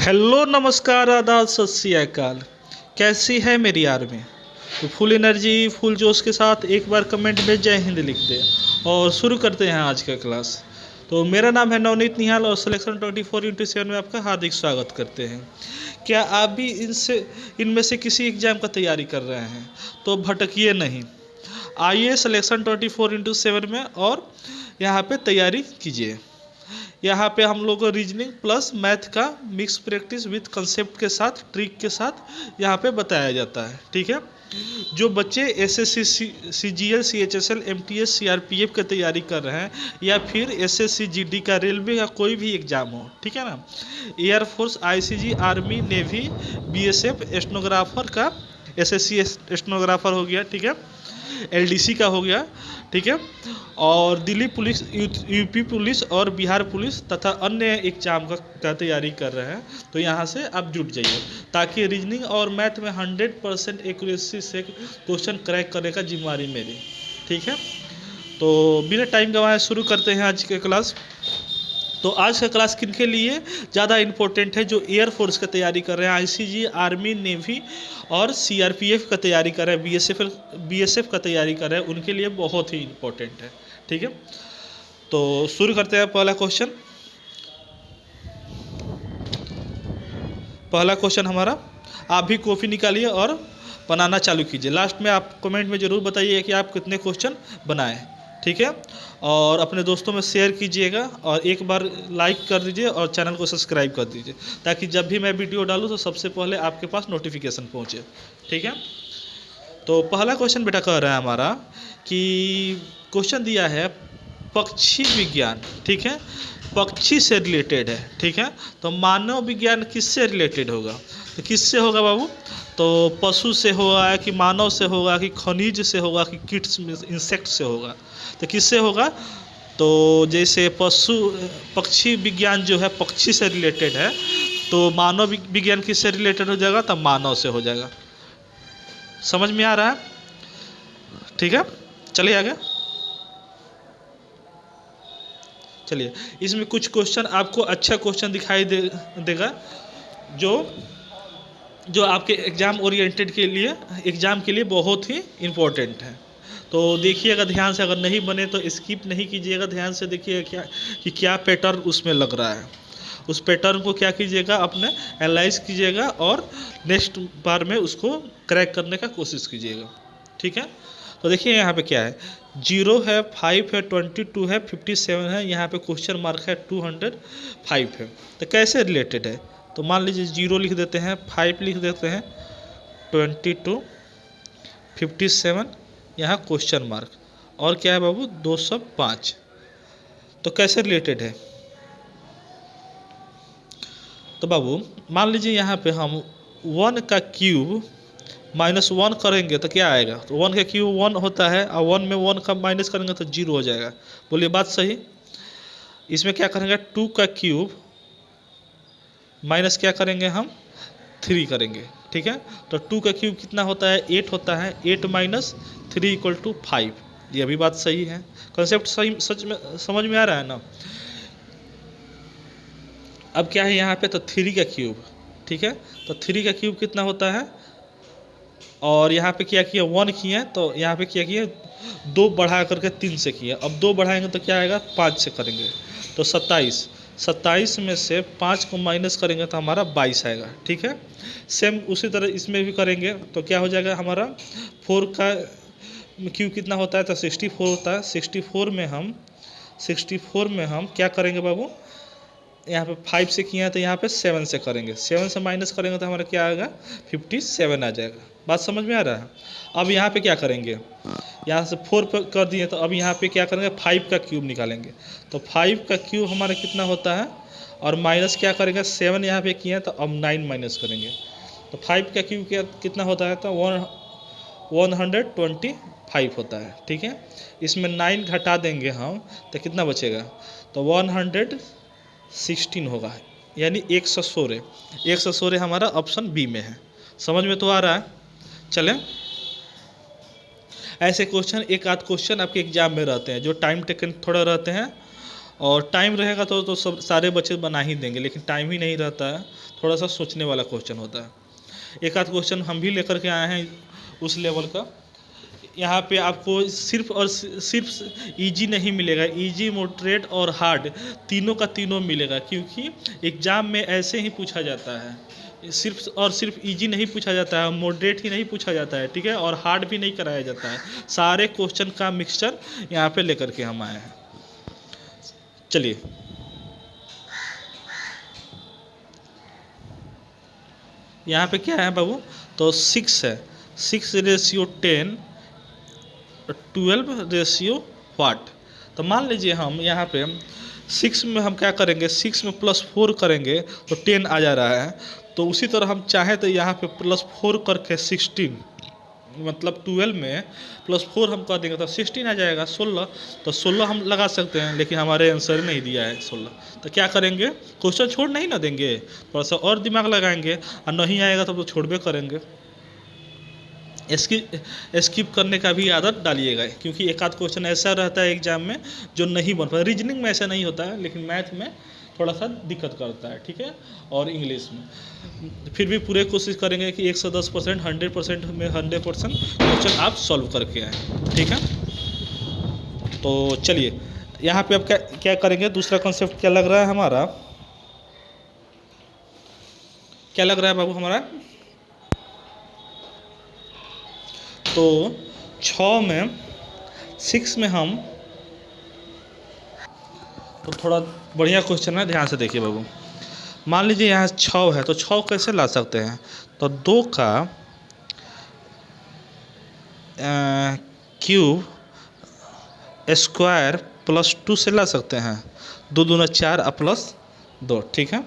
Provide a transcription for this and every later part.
Hello नमस्कार आदाब सत श्री अकाल। कैसी है मेरी आर्मी? तो फुल एनर्जी फुल जोश के साथ एक बार कमेंट में जय हिंद लिख दे और शुरू करते हैं आज का क्लास। तो मेरा नाम है नवनीत निहाल और सिलेक्शन 24x7 में आपका हार्दिक स्वागत करते हैं। क्या आप भी इनमें से किसी एग्जाम का तैयारी कर रहे हैं तो भटकिए नहीं, आइए सिलेक्शन 24x7 में और यहाँ पे तैयारी कीजिए। यहाँ पे हम लोग को रीजनिंग प्लस मैथ का मिक्स प्रैक्टिस विद कंसेप्ट के साथ ट्रिक के साथ यहाँ पे बताया जाता है। ठीक है, जो बच्चे SSC CGL CHSL MTS CRPF की तैयारी कर रहे हैं या फिर एसएससी जीडी का रेलवे का कोई भी एग्जाम हो, ठीक है ना, air force ICG army navy BSF stenographer का एसएससी स्टेनोग्राफर हो गया, ठीक है, एलडीसी का हो गया, ठीक है, और दिल्ली पुलिस यूपी पुलिस और बिहार पुलिस तथा अन्य एग्जाम का तैयारी कर रहे हैं तो यहाँ से आप जुट जाइए ताकि रीजनिंग और मैथ में 100% एक्यूरेसी से क्वेश्चन क्रैक करने का जिम्मेवारी मेरी। ठीक है, तो बिना टाइम गंवाए शुरू करते हैं आज के क्लास। तो आज का क्लास किन के लिए ज़्यादा इम्पोर्टेंट है? जो एयरफोर्स का तैयारी कर रहे हैं, आईसीजी आर्मी नेवी और सीआरपीएफ का तैयारी कर रहे हैं, बीएसएफ का तैयारी कर रहे हैं, उनके लिए बहुत ही इम्पोर्टेंट है। ठीक है, तो शुरू करते हैं। पहला क्वेश्चन हमारा, आप भी कॉपी निकालिए और बनाना चालू कीजिए। लास्ट में आप कमेंट में ज़रूर बताइए कि आप कितने क्वेश्चन बनाए। ठीक है, और अपने दोस्तों में शेयर कीजिएगा और एक बार लाइक कर दीजिए और चैनल को सब्सक्राइब कर दीजिए ताकि जब भी मैं वीडियो डालूँ तो सबसे पहले आपके पास नोटिफिकेशन पहुँचे। ठीक है, तो पहला क्वेश्चन बेटा कह रहा है हमारा कि क्वेश्चन दिया है पक्षी विज्ञान, ठीक है, पक्षी से रिलेटेड है। ठीक है, तो मानव विज्ञान किससे रिलेटेड होगा? तो किससे होगा बाबू? तो पशु से होगा कि मानव से होगा कि खनिज से होगा कि कीट्स इंसेक्ट से होगा? तो किससे होगा? तो जैसे पक्षी विज्ञान जो है पक्षी से रिलेटेड है तो मानव विज्ञान किससे रिलेटेड हो जाएगा? तो मानव से हो जाएगा। समझ में आ रहा है? ठीक है, चलिए आगे। चलिए, इसमें कुछ क्वेश्चन आपको अच्छा क्वेश्चन दिखाई देगा जो आपके एग्ज़ाम ओरिएंटेड के लिए एग्ज़ाम के लिए बहुत ही इम्पोर्टेंट है। तो देखिएगा ध्यान से, अगर नहीं बने तो स्किप नहीं कीजिएगा, ध्यान से देखिएगा क्या पैटर्न उसमें लग रहा है। उस पैटर्न को क्या कीजिएगा, अपने एनालाइज कीजिएगा और नेक्स्ट बार में उसको क्रैक करने का कोशिश कीजिएगा। ठीक है, तो देखिए यहाँ पे क्या है, 0 है, 5 है, 22 है, 57 है, यहाँ पे क्वेश्चन मार्क है 205 है। तो कैसे रिलेटेड है? तो मान लीजिए 0 लिख देते हैं, 5 लिख देते हैं, 22, 57, यहाँ क्वेश्चन मार्क और क्या है बाबू 205। तो कैसे रिलेटेड है? तो बाबू मान लीजिए यहाँ पे हम 1 का क्यूब -1 करेंगे तो क्या आएगा? तो 1 का क्यूब 1 होता है और 1 में 1 का माइनस करेंगे तो 0 हो जाएगा। बोलिए बात सही? इसमें क्या करेंगे, 2 का क्यूब माइनस क्या करेंगे हम 3 करेंगे। ठीक है, तो 2 का क्यूब कितना होता है? 8 होता है, 8 - 3 = 5। ये भी बात सही है, कॉन्सेप्ट सही सच में समझ में आ रहा है ना? अब क्या है यहाँ पे, तो 3 का क्यूब, ठीक है, तो 3 का क्यूब कितना होता है? और यहाँ पे क्या किया 1 किए, तो यहाँ पे क्या किया 2 बढ़ा करके 3 से किया। अब 2 बढ़ाएंगे तो क्या आएगा 5 से करेंगे तो 27 में से 5 को माइनस करेंगे तो हमारा 22 आएगा। ठीक है, सेम उसी तरह इसमें भी करेंगे तो क्या हो जाएगा हमारा 4 का क्यू कितना होता है? तो 64 होता है। 64 में हम क्या करेंगे बाबू, यहाँ पे 5 से किया है तो यहाँ पे 7 से करेंगे, 7 से माइनस करेंगे तो हमारा क्या आएगा 57 आ जाएगा। बात समझ में आ रहा है? अब यहाँ पे क्या करेंगे, यहाँ से 4 पर कर दिए तो अब यहाँ पे क्या करेंगे 5 का क्यूब निकालेंगे। तो 5 का क्यूब हमारा कितना होता है और माइनस क्या करेंगे 7 यहाँ पे किए तो अब 9 माइनस करेंगे तो 5 का क्यूब कितना होता है? तो 125 होता है। ठीक है, इसमें 9 घटा देंगे हम तो कितना बचेगा? तो 116 होगा, यानी 116 हमारा ऑप्शन बी में है। समझ में तो आ रहा है? चलें, ऐसे क्वेश्चन एक आध क्वेश्चन आपके एग्जाम में रहते हैं जो टाइम टेकन थोड़ा रहते हैं और टाइम रहेगा तो सब सारे बच्चे बना ही देंगे, लेकिन टाइम ही नहीं रहता है, थोड़ा सा सोचने वाला क्वेश्चन होता है। एक आध क्वेश्चन हम भी लेकर के आए हैं उस लेवल का। यहाँ पे आपको सिर्फ और सिर्फ इजी नहीं मिलेगा, इजी, मॉडरेट और हार्ड तीनों का तीनों मिलेगा, क्योंकि एग्ज़ाम में ऐसे ही पूछा जाता है। सिर्फ और सिर्फ इजी नहीं पूछा जाता है, मॉडरेट ही नहीं पूछा जाता है, ठीक है, और हार्ड भी नहीं कराया जाता है। सारे क्वेश्चन का मिक्सचर यहाँ पे लेकर के हम आए हैं। चलिए, यहाँ पे क्या है बाबू, तो 6 है, 6:10, 12 व्हाट। तो मान लीजिए हम यहाँ पे 6 में हम क्या करेंगे, 6 में +4 करेंगे तो 10 आ जा रहा है। तो उसी तरह हम चाहें तो यहाँ पे +4 करके 16, मतलब 12 में +4 हम कर देंगे तो 16 आ जाएगा, 16। तो 16 हम लगा सकते हैं, लेकिन हमारे आंसर नहीं दिया है 16। तो क्या करेंगे, क्वेश्चन छोड़ नहीं ना देंगे, थोड़ा सा और दिमाग लगाएंगे, और नहीं आएगा तो छोड़बे करेंगे। स्किप करने का भी आदत डालिएगा, क्योंकि एक आध क्वेश्चन ऐसा रहता है एग्जाम में जो नहीं बन पाता। रीजनिंग में ऐसा नहीं होता है, लेकिन मैथ में थोड़ा सा दिक्कत करता है, ठीक है, और इंग्लिश में। फिर भी पूरे कोशिश करेंगे कि 110%, 100% में 100% क्वेश्चन आप सॉल्व करके आएँ, ठीक है। तो चलिए, यहाँ पे अब क्या क्या करेंगे, दूसरा कॉन्सेप्ट क्या लग रहा है हमारा, क्या लग रहा है बाबू हमारा, तो 6 में हम, तो थोड़ा बढ़िया क्वेश्चन है, ध्यान से देखिए बाबू। मान लीजिए यहाँ 6 है, तो 6 कैसे ला सकते हैं, तो 2 का क्यूब स्क्वायर +2 से ला सकते हैं, 2 दूना 4 और +2, ठीक है,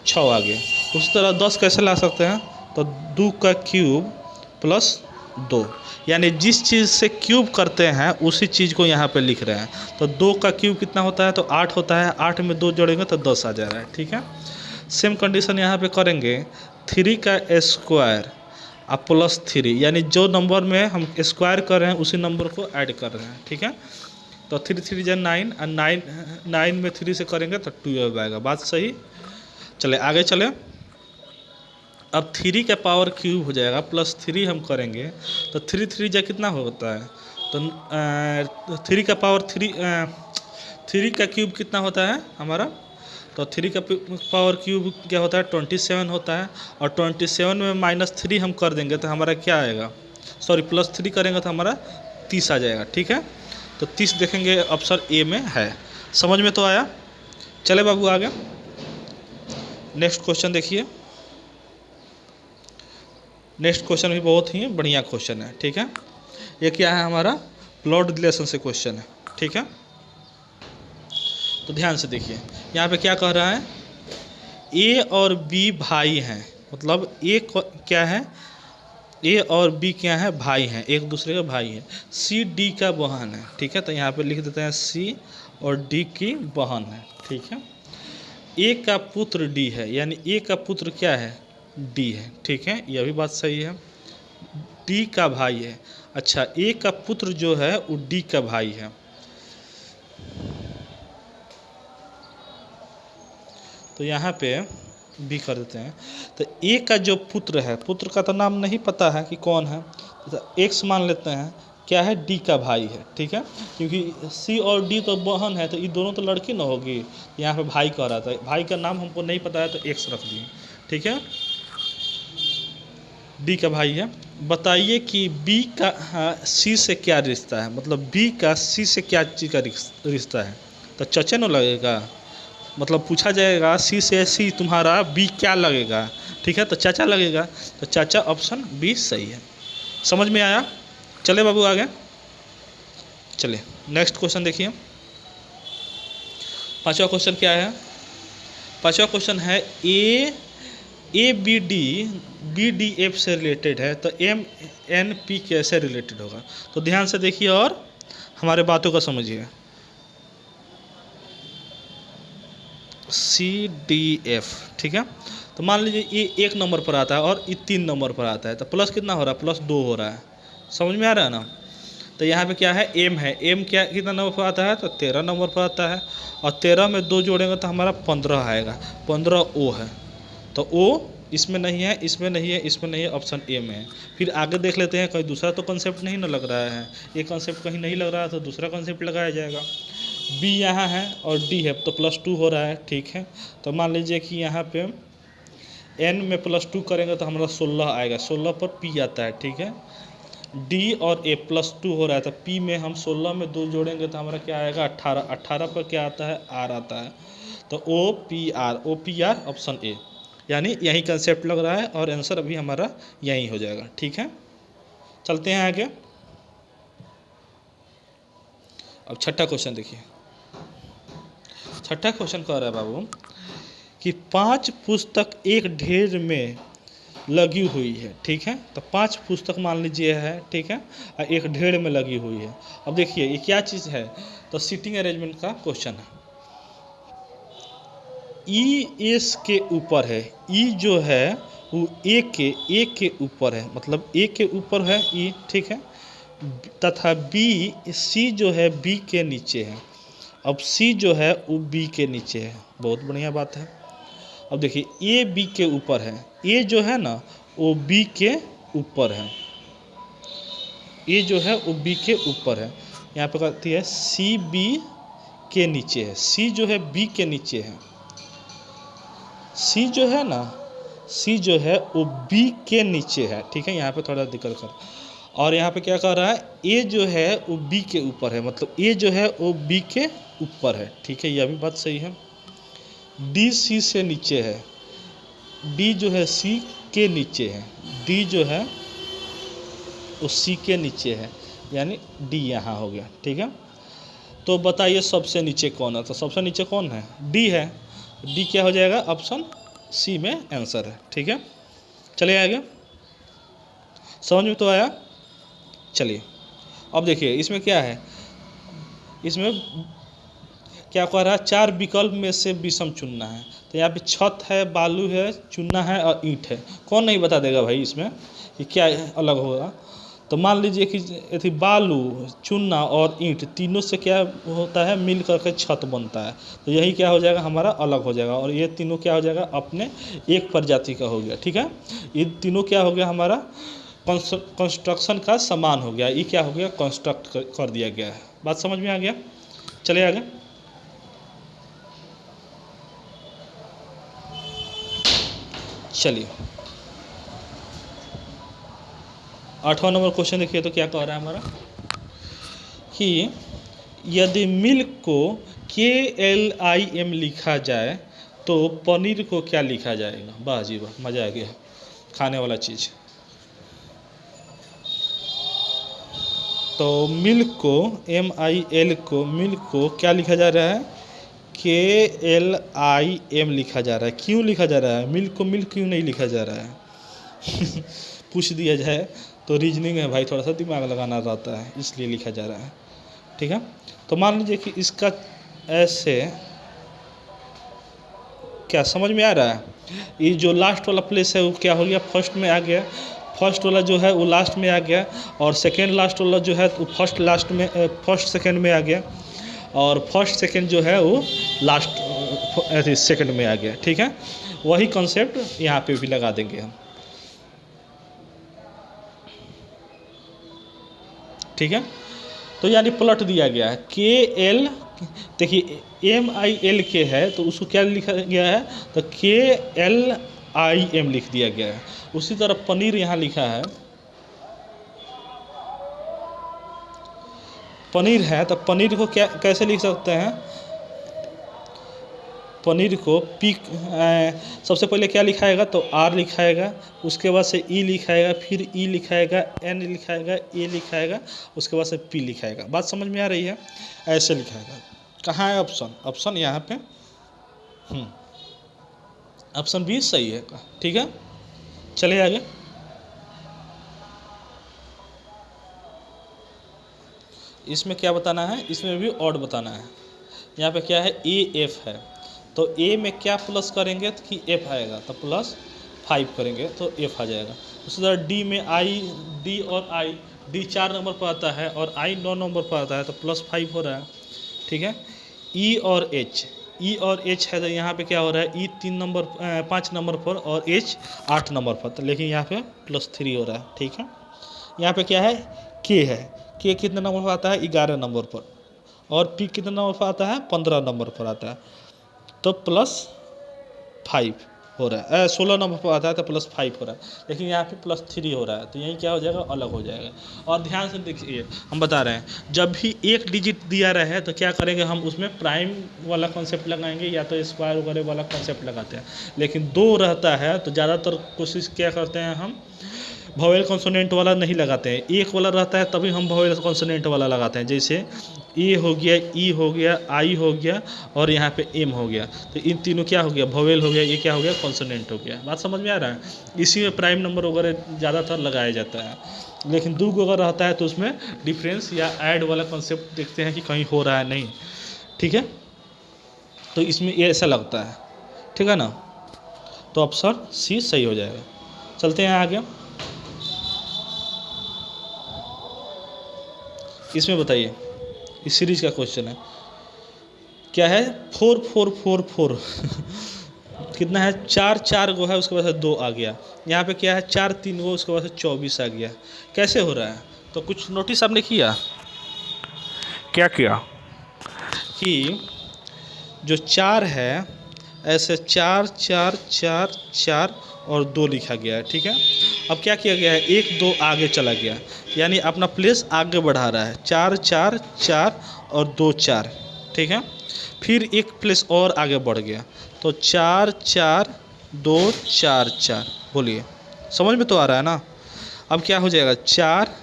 6 आ गया। उसी तरह 10 कैसे ला सकते हैं, तो 2 का क्यूब +2, यानी जिस चीज़ से क्यूब करते हैं उसी चीज़ को यहाँ पे लिख रहे हैं। तो 2 का क्यूब कितना होता है, तो 8 होता है, 8 में 2 जोड़ेंगे तो 10 आ जा रहा है, ठीक है। सेम कंडीशन यहाँ पे करेंगे, 3 का स्क्वायर और +3, यानी जो नंबर में हम स्क्वायर कर रहे हैं उसी नंबर को ऐड कर रहे हैं, ठीक है। तो 3 3 जा 9, और 9 में 3 से करेंगे तो 12 आएगा, बात सही। चले आगे चले, अब 3 का पावर क्यूब हो जाएगा, +3 हम करेंगे तो 3 3 जा कितना होता है, तो 3 का पावर 3 का क्यूब कितना होता है हमारा, तो 3 का पावर क्यूब क्या होता है, 27 होता है, और 27 में -3 हम कर देंगे तो हमारा क्या आएगा, सॉरी +3 करेंगे तो हमारा 30 आ जाएगा, ठीक है। तो 30 देखेंगे, ऑप्शन ए में है। समझ में तो आया। चले बाबू आगे, नेक्स्ट क्वेश्चन देखिए। नेक्स्ट क्वेश्चन भी बहुत ही बढ़िया क्वेश्चन है, ठीक है। ये क्या है हमारा, ब्लड रिलेशन से क्वेश्चन है, ठीक है। तो ध्यान से देखिए, यहाँ पे क्या कह रहा है, ए और बी भाई हैं, मतलब ए क्या है, ए और बी क्या है, भाई हैं, एक दूसरे के भाई हैं। सी डी का बहन है, ठीक है, तो यहाँ पे लिख देते हैं सी और डी की बहन है, ठीक है। ए का पुत्र डी है, यानी ए का पुत्र क्या है, डी है, ठीक है, यह भी बात सही है। डी का भाई है, अच्छा, ए का पुत्र जो है वो डी का भाई है। तो यहाँ पे बी कर देते हैं। तो ए का जो पुत्र है, पुत्र का तो नाम नहीं पता है कि कौन है, तो एक्स मान लेते हैं, क्या है, डी का भाई है, ठीक है, क्योंकि सी और डी तो बहन है, तो ये दोनों तो लड़की ना होगी। यहाँ पे भाई कह रहा था, भाई का नाम हमको नहीं पता है तो एक्स रख दिए, ठीक है। डी का भाई है। बताइए कि बी का सी से क्या रिश्ता है, मतलब बी का सी से क्या चीज़ का रिश्ता है, तो चचे न लगेगा, मतलब पूछा जाएगा सी से सी तुम्हारा बी क्या लगेगा, ठीक है, तो चाचा लगेगा। तो चाचा, ऑप्शन बी सही है। समझ में आया। चले बाबू आगे, चले नेक्स्ट क्वेश्चन देखिए। पांचवा क्वेश्चन क्या है, पांचवा क्वेश्चन है, ए बी डी एफ से रिलेटेड है, तो एम एन पी कैसे रिलेटेड होगा। तो ध्यान से देखिए और हमारे बातों का समझिए। सी डी एफ, ठीक है, तो मान लीजिए ये 1 नंबर पर आता है और ये 3 नंबर पर आता है, तो प्लस कितना हो रहा है, +2 हो रहा है। समझ में आ रहा है ना। तो यहाँ पे क्या है, एम है। एम क्या कितना नंबर पर आता है, तो 13 नंबर पर आता है। और 13 में 2 जोड़ेंगे तो हमारा 15 आएगा। 15 ओ है, तो ओ इसमें नहीं है, इसमें नहीं है, इसमें नहीं है, ऑप्शन ए में है। फिर आगे देख लेते हैं, कहीं दूसरा तो कॉन्सेप्ट नहीं ना लग रहा है। ये कॉन्सेप्ट कहीं नहीं लग रहा है तो दूसरा कॉन्सेप्ट लगाया जाएगा। बी यहाँ है और डी है, तो +2 हो रहा है, ठीक है। तो मान लीजिए कि यहाँ पे n में +2 करेंगे तो हमारा 16 आएगा। 16 पर p आता है, ठीक है। d और a +2 हो रहा है, तो p में हम 16 में 2 जोड़ेंगे तो हमारा क्या आएगा, 18। 18 पर क्या आता है, r आता है। तो OPR ऑप्शन ए, यानी यही कंसेप्ट लग रहा है और आंसर अभी हमारा यही हो जाएगा, ठीक है। चलते हैं आगे। अब छठा क्वेश्चन देखिए। छठा क्वेश्चन कह रहा है बाबू कि 5 पुस्तक एक ढेर में लगी हुई है, ठीक है। तो 5 पुस्तक मान लीजिए है, ठीक है, और एक ढेर में लगी हुई है। अब देखिए ये क्या चीज़ है, तो सीटिंग अरेंजमेंट का क्वेश्चन है। ई एस के ऊपर है, ई जो है वो ए के ऊपर है, मतलब ए के ऊपर है ई, ठीक है। तथा बी सी जो है बी के नीचे है। अब सी जो है वो बी के नीचे है, बहुत बढ़िया बात है। अब देखिए ए बी के ऊपर है, ए जो है ना वो बी के ऊपर है, ए जो है वो बी के ऊपर है। यहाँ पे कहती है सी बी के नीचे है, सी जो है बी के नीचे है। सी जो है ना, सी जो है वो बी के नीचे है, ठीक है। यहाँ पे थोड़ा दिक्कत कर, और यहाँ पे क्या कर रहा है, ए जो है वो बी के ऊपर है, मतलब ए जो है वो बी के ऊपर है, ठीक है। यह भी बात सही है। डी सी से नीचे है, डी जो है सी के नीचे है, डी जो है वो सी के नीचे है, यानी डी यहाँ हो गया, ठीक है। तो बताइए सबसे नीचे कौन है, तो सबसे नीचे कौन है, डी है। डी क्या हो जाएगा, ऑप्शन सी में आंसर है, ठीक है। चलिए आगे, समझ में तो आया। चलिए अब देखिए इसमें क्या है, इसमें क्या कह रहा है, 4 विकल्प में से विषम चुनना है। तो यहाँ पे छत है, बालू है, चूना है और ईंट है। कौन नहीं बता देगा भाई इसमें कि क्या अलग होगा। तो मान लीजिए कि थी बालू, चूना और ईंट तीनों से क्या होता है, मिल करके छत बनता है। तो यही क्या हो जाएगा, हमारा अलग हो जाएगा। और ये तीनों क्या हो जाएगा, अपने एक प्रजाति का हो गया, ठीक है। ये तीनों क्या हो गया, हमारा कंस्ट्रक्शन का सामान हो गया। ये क्या हो गया, कंस्ट्रक्ट कर दिया गया है। बात समझ में आ गया। चलिए आगे। चलिए 8वां नंबर क्वेश्चन देखिए, तो क्या कह रहा है हमारा कि यदि मिल्क को KLIM लिखा जाए तो पनीर को क्या लिखा जाएगा। वाह जी वाह, मज़ा आ गया, खाने वाला चीज़। तो मिल्क को MIL को, मिल्क को क्या लिखा जा रहा है, KLIM लिखा जा रहा है। क्यों लिखा जा रहा है, मिल्क को मिल्क क्यों नहीं लिखा जा रहा है पूछ दिया जाए तो रीजनिंग है भाई, थोड़ा सा दिमाग लगाना रहता है, इसलिए लिखा जा रहा है, ठीक है। तो मान लीजिए कि इसका ऐसे क्या समझ में आ रहा है, ये जो लास्ट वाला प्लेस है वो क्या हो गया, फर्स्ट में आ गया। फर्स्ट वाला जो है वो लास्ट में आ गया, और सेकेंड लास्ट वाला जो है वो फर्स्ट लास्ट में, फर्स्ट सेकेंड में आ गया, और फर्स्ट सेकेंड जो है वो लास्ट सेकेंड में आ गया, ठीक है। वही कॉन्सेप्ट यहाँ पे भी लगा देंगे हम, ठीक है। तो यानी पलट दिया गया है KL, देखिए MIL के है तो उसको क्या लिखा गया है, तो KLIM लिख दिया गया है। उसी तरह पनीर यहाँ लिखा है, पनीर है तो पनीर को क्या कैसे लिख सकते हैं, पनीर को सबसे पहले क्या लिखाएगा, तो R लिखाएगा, उसके बाद से E लिखाएगा, फिर E लिखाएगा, N लिखाएगा, A लिखाएगा, उसके बाद से P लिखाएगा। बात समझ में आ रही है, ऐसे लिखाएगा। कहाँ है ऑप्शन, ऑप्शन यहाँ पे ऑप्शन बी सही है, ठीक है। चलिए आगे। इसमें क्या बताना है, इसमें भी ऑड बताना है। यहाँ पे क्या है, AF है, तो A में क्या प्लस करेंगे तो कि F आएगा, तो प्लस 5 करेंगे तो F आ जाएगा। उसी तरह D में D और I, D 4 नंबर पर आता है और I 9 नंबर पर आता है तो +5 हो रहा है, ठीक है। E और H है तो यहाँ पे क्या हो रहा है, E 5 नंबर पर और H 8 नंबर पर, तो लेकिन यहाँ पे +3 हो रहा है, ठीक है। यहाँ पे क्या है, K है, K कितने नंबर पर आता है, 11 नंबर पर, और P कितने नंबर पर आता है, 15 नंबर पर आता है, तो +5 हो रहा है। 16 नंबर पर आता है तो +5 हो रहा है, लेकिन यहाँ पे +3 हो रहा है, तो यही क्या हो जाएगा, अलग हो जाएगा। और ध्यान से देखिए, हम बता रहे हैं जब भी एक डिजिट दिया रहे तो क्या करेंगे, हम उसमें प्राइम वाला कॉन्सेप्ट लगाएंगे या तो स्क्वायर वगैरह वाला कॉन्सेप्ट लगाते हैं। लेकिन 2 रहता है तो ज़्यादातर कोशिश क्या करते हैं, हम वोवेल कॉन्सोनेंट वाला नहीं लगाते हैं। एक वाला रहता है तभी हम वोवेल कॉन्सोनेंट वाला लगाते हैं, जैसे ए हो गया, ई हो गया, आई हो गया और यहाँ पे एम हो गया, तो इन तीनों क्या हो गया, वोवेल हो गया, ये क्या हो गया, कॉन्सोनेंट हो गया। बात समझ में आ रहा है। इसी में प्राइम नंबर वगैरह ज़्यादातर लगाया जाता है, लेकिन 2 अगर रहता है तो उसमें डिफरेंस या ऐड वाला कॉन्सेप्ट देखते हैं कि कहीं हो रहा है नहीं, ठीक है। तो इसमें ये ऐसा लगता है, ठीक है ना। तो ऑप्शन सी सही हो जाएगा। चलते हैं आगे। इसमें बताइए, इस सीरीज का क्वेश्चन है, क्या है, 4 4 4 4 कितना है, 4 4 गो है, उसके बाद से 2 आ गया। यहाँ पे क्या है, 4 3 गो, उसके बाद से 24 आ गया। कैसे हो रहा है, तो कुछ नोटिस आपने किया, क्या किया कि जो 4 है ऐसे 4 4 4 4 और 2 लिखा गया है, ठीक है। अब क्या किया गया है, 1 2 आगे चला गया, यानी अपना प्लेस आगे बढ़ा रहा है, 4 4 4 और 2 4, ठीक है। फिर एक प्लेस और आगे बढ़ गया, तो 4 4 2 4 4। बोलिए, समझ में तो आ रहा है ना। अब क्या हो जाएगा, 4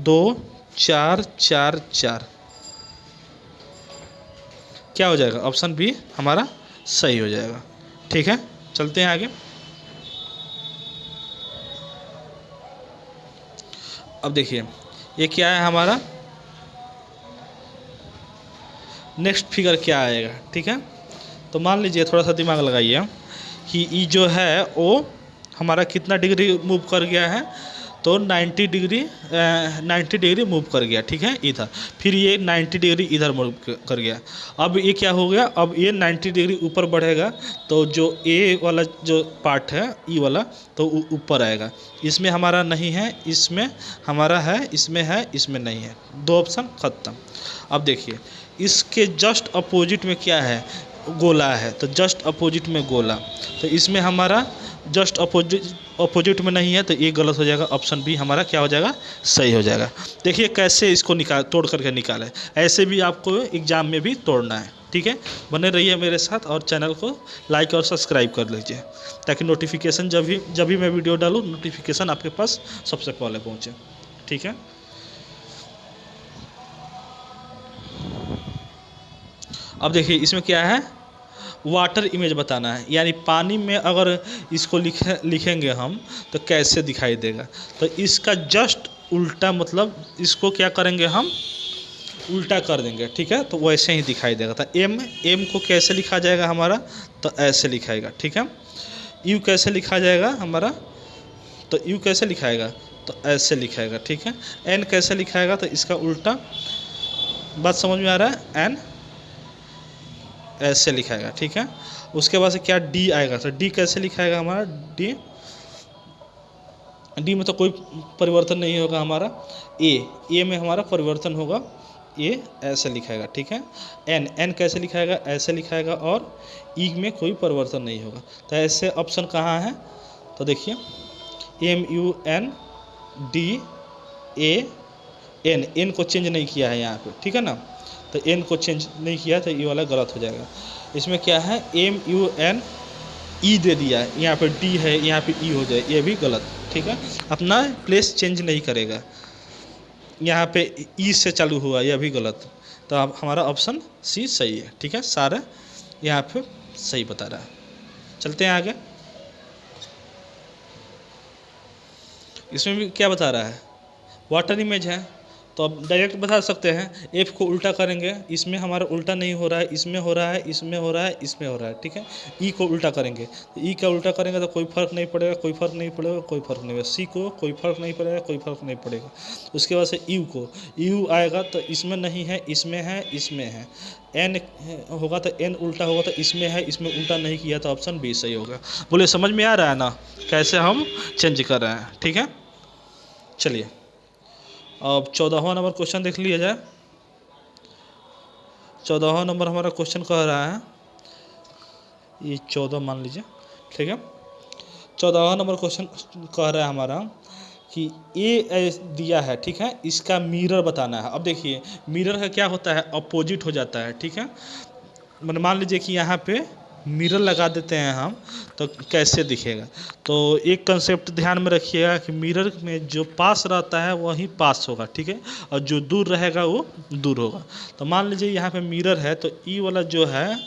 2 4 4 4, क्या हो जाएगा, ऑप्शन बी हमारा सही हो जाएगा, ठीक है। चलते हैं आगे। अब देखिए ये क्या है हमारा, नेक्स्ट फिगर क्या आएगा, ठीक है। तो मान लीजिए, थोड़ा सा दिमाग लगाइए कि ई जो है वो हमारा कितना डिग्री मूव कर गया है, तो 90 डिग्री मूव कर गया, ठीक है, इधर। फिर ये 90 डिग्री इधर मूव कर गया। अब ये क्या हो गया, अब ये 90 डिग्री ऊपर बढ़ेगा, तो जो ए वाला जो पार्ट है, ई वाला, तो ऊपर आएगा। इसमें हमारा नहीं है, इसमें हमारा है, इसमें है, इसमें नहीं है, 2 ऑप्शन ख़त्म। अब देखिए, इसके जस्ट अपोजिट में क्या है, गोला है, तो जस्ट अपोजिट में गोला, तो इसमें हमारा जस्ट अपोजिट में नहीं है, तो ये गलत हो जाएगा, ऑप्शन बी हमारा क्या हो जाएगा, सही हो जाएगा। देखिए कैसे इसको तोड़ करके निकालें, ऐसे भी आपको एग्जाम में भी तोड़ना है, ठीक है। बने रहिए मेरे साथ और चैनल को लाइक और सब्सक्राइब कर लीजिए, ताकि नोटिफिकेशन जब भी मैं वीडियो डालूँ, नोटिफिकेशन आपके पास सबसे पहले पहुँचे, ठीक है। अब देखिए इसमें क्या है, वाटर इमेज बताना है, यानी पानी में अगर इसको लिखेंगे हम तो कैसे दिखाई देगा। तो इसका जस्ट उल्टा, मतलब इसको क्या करेंगे, हम उल्टा कर देंगे, ठीक है, तो वैसे ही दिखाई देगा। तो एम को कैसे लिखा जाएगा हमारा, तो ऐसे लिखाएगा, ठीक है। यू कैसे लिखा जाएगा हमारा, तो यू कैसे लिखाएगा, तो ऐसे लिखाएगा, ठीक है। एन कैसे लिखाएगा, तो इसका उल्टा, बात समझ में आ रहा है, एन ऐसे लिखाएगा, ठीक है। उसके बाद से क्या, डी आएगा, तो डी कैसे लिखाएगा हमारा, डी में तो कोई परिवर्तन नहीं होगा हमारा। ए में हमारा परिवर्तन होगा, ए ऐसे लिखाएगा, ठीक है। एन कैसे लिखाएगा, ऐसे लिखाएगा, और ई में कोई परिवर्तन नहीं होगा। तो ऐसे ऑप्शन कहाँ है, तो देखिए MUNDAN, एन को चेंज नहीं किया है यहाँ पे, ठीक है ना, तो एन को चेंज नहीं किया, तो ये वाला गलत हो जाएगा। इसमें क्या है, MUNE दे दिया है, यहाँ पे डी है, यहाँ पे ई हो जाए, ये भी गलत, ठीक है। अपना प्लेस चेंज नहीं करेगा, यहाँ पे ई से चालू हुआ, यह भी गलत। तो अब हमारा ऑप्शन सी सही है, ठीक है, सारा यहाँ पे सही बता रहा है। चलते हैं आगे। इसमें भी क्या बता रहा है, वाटर इमेज है, तो अब डायरेक्ट बता सकते हैं एफ को उल्टा करेंगे, इसमें हमारा उल्टा नहीं हो रहा है, इसमें हो रहा है, इसमें हो रहा है, इसमें हो रहा है, ठीक है। ई को उल्टा करेंगे, तो ई का उल्टा करेंगे तो कोई फर्क नहीं पड़ेगा, कोई फर्क नहीं पड़ेगा, कोई फर्क नहीं पड़ेगा। सी को कोई फर्क नहीं पड़ेगा, कोई फर्क नहीं पड़ेगा। उसके बाद से यू को, यू आएगा तो इसमें नहीं है, इसमें है, इसमें है। एन होगा तो एन उल्टा होगा तो इसमें है, इसमें उल्टा नहीं किया तो ऑप्शन बी सही होगा। बोले समझ में आ रहा है ना कैसे हम चेंज कर रहे हैं, ठीक है। चलिए अब 14वां नंबर क्वेश्चन देख लिया जाए। 14वां नंबर हमारा क्वेश्चन कह रहा है, ये 14 मान लीजिए, ठीक है। 14वां नंबर क्वेश्चन कह रहा है हमारा कि ए दिया है, ठीक है, इसका मिरर बताना है। अब देखिए मिरर का क्या होता है, अपोजिट हो जाता है, ठीक है। मैंने मान लीजिए कि यहाँ पे मिरर लगा देते हैं हम, तो कैसे दिखेगा। तो एक कंसेप्ट ध्यान में रखिएगा कि मिरर में जो पास रहता है वही पास होगा, ठीक है, और जो दूर रहेगा वो दूर होगा। तो मान लीजिए यहाँ पे मिरर है, तो ई वाला जो है,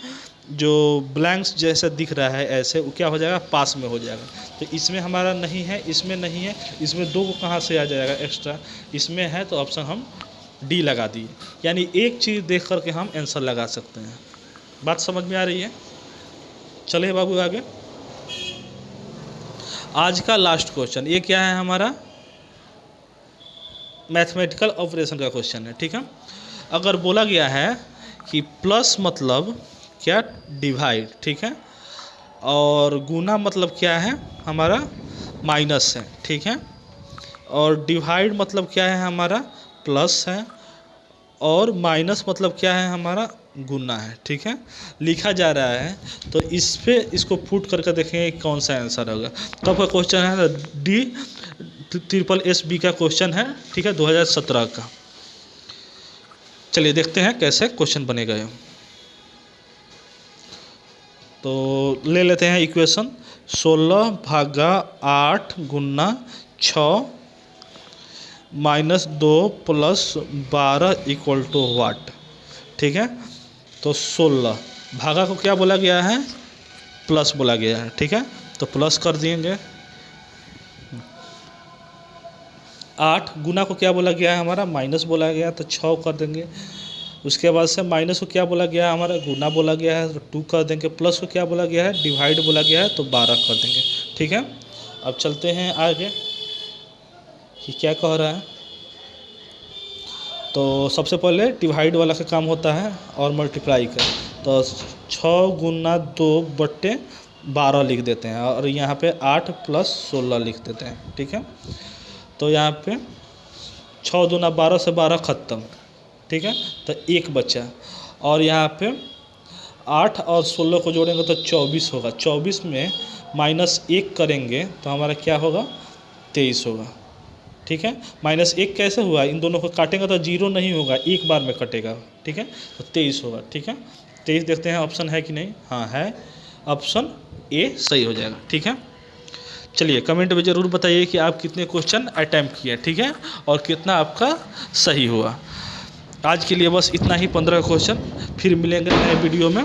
जो ब्लैंक्स जैसा दिख रहा है ऐसे, वो क्या हो जाएगा, पास में हो जाएगा। तो इसमें हमारा नहीं है, इसमें नहीं है, इसमें दो को कहाँ से आ जाएगा एक्स्ट्रा, इसमें है, तो ऑप्शन हम डी लगा दिए। यानी एक चीज़ देख करके हम आंसर लगा सकते हैं। बात समझ में आ रही है। चलिए बाबू आगे, आज का लास्ट क्वेश्चन ये क्या है हमारा, मैथमेटिकल ऑपरेशन का क्वेश्चन है, ठीक है। अगर बोला गया है कि प्लस मतलब क्या, डिवाइड, ठीक है, और गुना मतलब क्या है हमारा, माइनस है, ठीक है, और डिवाइड मतलब क्या है हमारा, प्लस है, और माइनस मतलब क्या है हमारा, गुना है, ठीक है। लिखा जा रहा है, तो इस पे इसको पुट करके देखेंगे कौन सा आंसर होगा। कब का क्वेश्चन है, डी SSS का क्वेश्चन है, ठीक है, 2017 का। चलिए देखते हैं कैसे क्वेश्चन बनेगा ये। तो ले लेते हैं इक्वेशन, 16 भागा 8 गुना 6 -2 + 12 = वाट, ठीक है। तो 16 भागा को क्या बोला गया है, प्लस बोला गया है, ठीक है, तो प्लस कर देंगे। 8 गुना को क्या बोला गया है हमारा, माइनस बोला गया है, तो 6 कर देंगे। उसके बाद से माइनस को क्या बोला गया है हमारा, गुना बोला गया है, तो 2 कर देंगे। प्लस को क्या बोला गया है, डिवाइड बोला गया है, तो 12 कर देंगे, ठीक है। अब चलते हैं आगे कि क्या कह रहा है। तो सबसे पहले डिवाइड वाला का काम होता है और मल्टीप्लाई का, तो 6 गुना 2/12 लिख देते हैं, और यहाँ पे 8 + 16 लिख देते हैं, ठीक है। तो यहाँ पे 6 दूना 12 से 12 ख़त्म, ठीक है, तो 1 बचा, और यहाँ पे 8 और 16 को जोड़ेंगे तो 24 होगा। 24 में -1 करेंगे तो हमारा क्या होगा, 23 होगा, ठीक है। -1 कैसे हुआ, इन दोनों को काटेंगे तो 0 नहीं होगा, एक बार में कटेगा, ठीक है, तो 23 होगा, ठीक है। 23 देखते हैं ऑप्शन है कि नहीं, हाँ है, ऑप्शन ए सही हो जाएगा, ठीक है। चलिए कमेंट में ज़रूर बताइए कि आप कितने क्वेश्चन अटैम्प्ट किए, ठीक है, और कितना आपका सही हुआ। आज के लिए बस इतना ही, 15 क्वेश्चन। फिर मिलेंगे नए वीडियो में,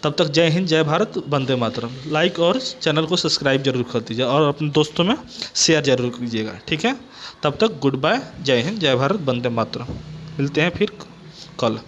तब तक जय हिंद, जय भारत, वंदे मातरम। लाइक और चैनल को सब्सक्राइब जरूर कर दीजिए, और अपने दोस्तों में शेयर जरूर कीजिएगा, ठीक है। तब तक गुड बाय, जय हिंद, जय भारत, वंदे मातरम। मिलते हैं फिर कल।